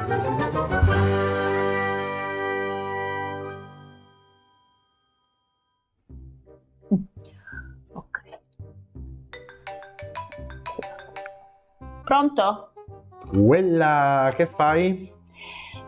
Ok. Pronto? Quella che fai?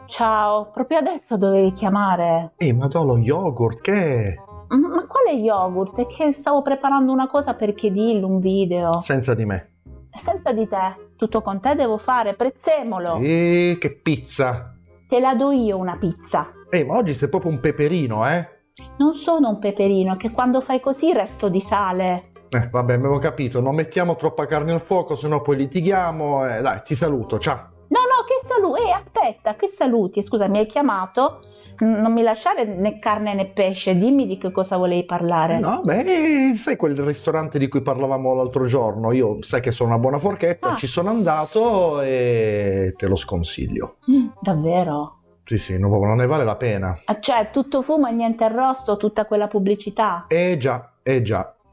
Ciao, proprio adesso dovevi chiamare. Ma lo yogurt, che? Ma quale yogurt? È che stavo preparando una cosa per Kedil, un video. Senza di me. Senza di te, tutto con te devo fare, prezzemolo. E che pizza! Te la do io una pizza. Ma oggi sei proprio un peperino, eh? Non sono un peperino, che quando fai così resto di sale. Vabbè, avevo capito, non mettiamo troppa carne al fuoco, sennò poi litighiamo. Dai, ti saluto, ciao. No, che saluti? Aspetta, che saluti? Scusa, mi hai chiamato? Non mi lasciare né carne né pesce, dimmi di che cosa volevi parlare. No, beh, sai quel ristorante di cui parlavamo l'altro giorno? Io sai che sono una buona forchetta, ci sono andato e te lo sconsiglio. Davvero? Sì, non ne vale la pena. Cioè, tutto fumo e niente arrosto, tutta quella pubblicità? Già.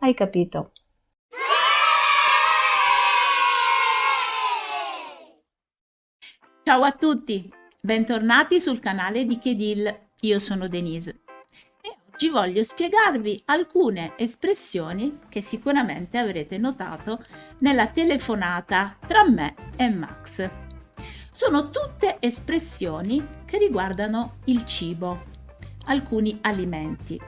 Hai capito. Ciao a tutti, bentornati sul canale di Kedil, io sono Denise e oggi voglio spiegarvi alcune espressioni che sicuramente avrete notato nella telefonata tra me e Max. Sono tutte espressioni che riguardano il cibo, alcuni alimenti.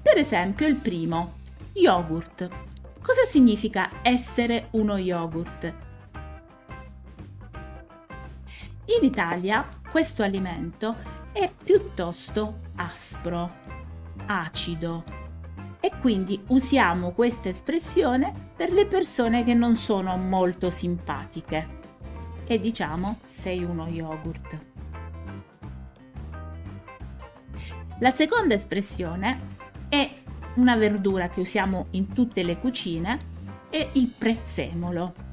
Per esempio il primo, yogurt. Cosa significa essere uno yogurt? In Italia questo alimento è piuttosto aspro, acido e quindi usiamo questa espressione per le persone che non sono molto simpatiche e diciamo sei uno yogurt. La seconda espressione è una verdura che usiamo in tutte le cucine, è il prezzemolo.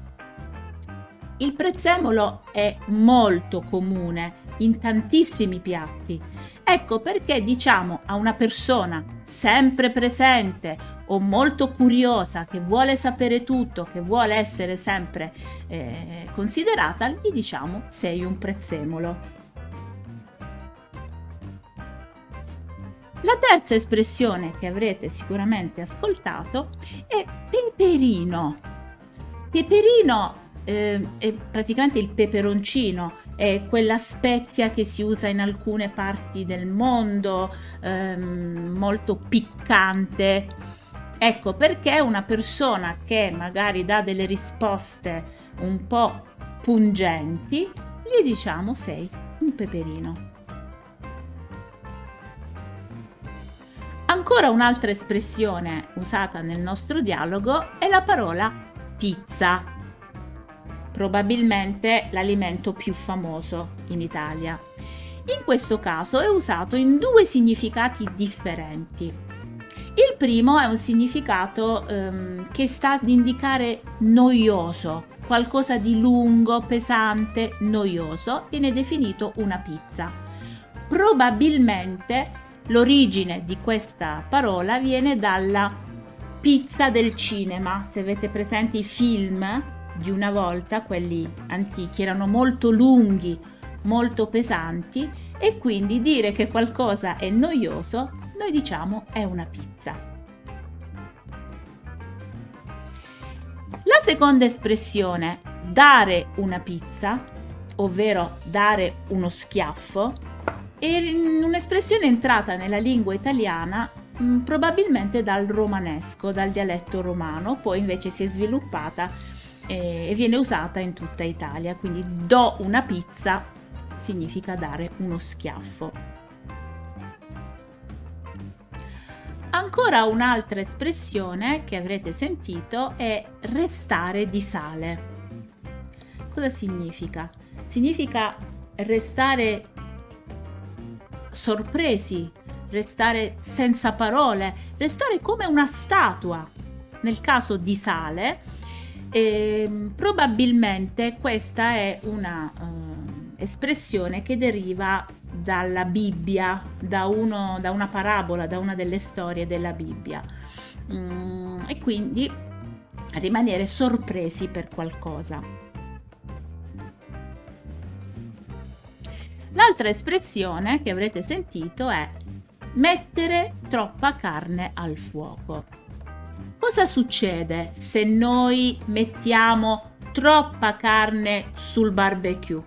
Il prezzemolo è molto comune in tantissimi piatti. Ecco perché diciamo a una persona sempre presente o molto curiosa, che vuole sapere tutto, che vuole essere sempre considerata, gli diciamo sei un prezzemolo. La terza espressione che avrete sicuramente ascoltato è peperino. Peperino è praticamente il peperoncino, è quella spezia che si usa in alcune parti del mondo, molto piccante. Ecco perché una persona che magari dà delle risposte un po' pungenti, gli diciamo sei un peperino. Ancora un'altra espressione usata nel nostro dialogo è la parola pizza. Probabilmente l'alimento più famoso in Italia. In questo caso è usato in due significati differenti. Il primo è un significato che sta ad indicare noioso, qualcosa di lungo, pesante, noioso, viene definito una pizza. Probabilmente l'origine di questa parola viene dalla pizza del cinema. Se avete presente i film di una volta, quelli antichi, erano molto lunghi, molto pesanti e quindi dire che qualcosa è noioso, noi diciamo è una pizza. La seconda espressione, dare una pizza, ovvero dare uno schiaffo, è un'espressione entrata nella lingua italiana probabilmente dal romanesco, dal dialetto romano, poi invece si è sviluppata e viene usata in tutta Italia, quindi do una pizza significa dare uno schiaffo. Ancora un'altra espressione che avrete sentito è restare di sale. Cosa significa? Significa restare sorpresi, restare senza parole, restare come una statua. Nel caso di sale, probabilmente questa è una espressione che deriva dalla Bibbia, da una parabola, da una delle storie della Bibbia, e quindi rimanere sorpresi per qualcosa. L'altra espressione che avrete sentito è mettere troppa carne al fuoco. Cosa succede se noi mettiamo troppa carne sul barbecue?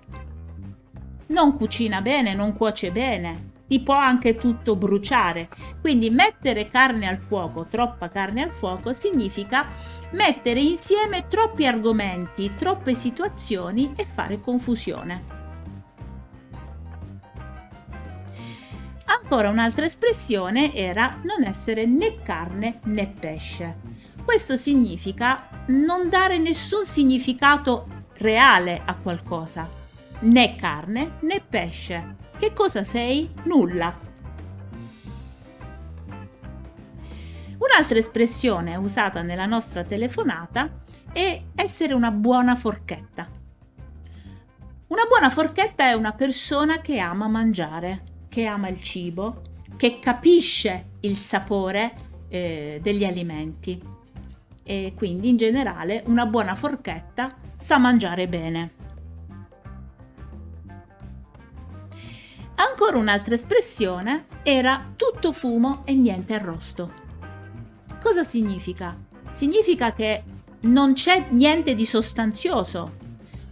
Non cucina bene, non cuoce bene, si può anche tutto bruciare. Quindi mettere carne al fuoco, troppa carne al fuoco, significa mettere insieme troppi argomenti, troppe situazioni e fare confusione. Ancora un'altra espressione era non essere né carne né pesce. Questo significa non dare nessun significato reale a qualcosa, né carne né pesce. Che cosa sei? Nulla. Un'altra espressione usata nella nostra telefonata è essere una buona forchetta. Una buona forchetta è una persona che ama mangiare, che ama il cibo, che capisce il sapore degli alimenti e quindi in generale una buona forchetta sa mangiare bene. Ancora un'altra espressione era tutto fumo e niente arrosto. Cosa significa? Significa che non c'è niente di sostanzioso.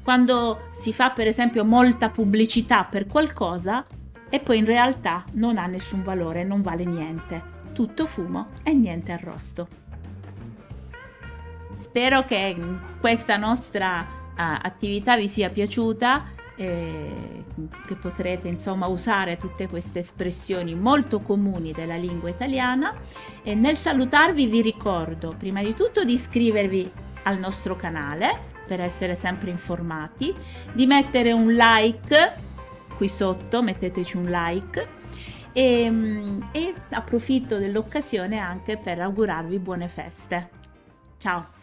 Quando si fa per esempio molta pubblicità per qualcosa e poi in realtà non ha nessun valore, non vale niente. Tutto fumo e niente arrosto. Spero che questa nostra attività vi sia piaciuta, che potrete insomma usare tutte queste espressioni molto comuni della lingua italiana. E nel salutarvi vi ricordo prima di tutto di iscrivervi al nostro canale per essere sempre informati, di mettere un like qui sotto, metteteci un like e approfitto dell'occasione anche per augurarvi buone feste. Ciao!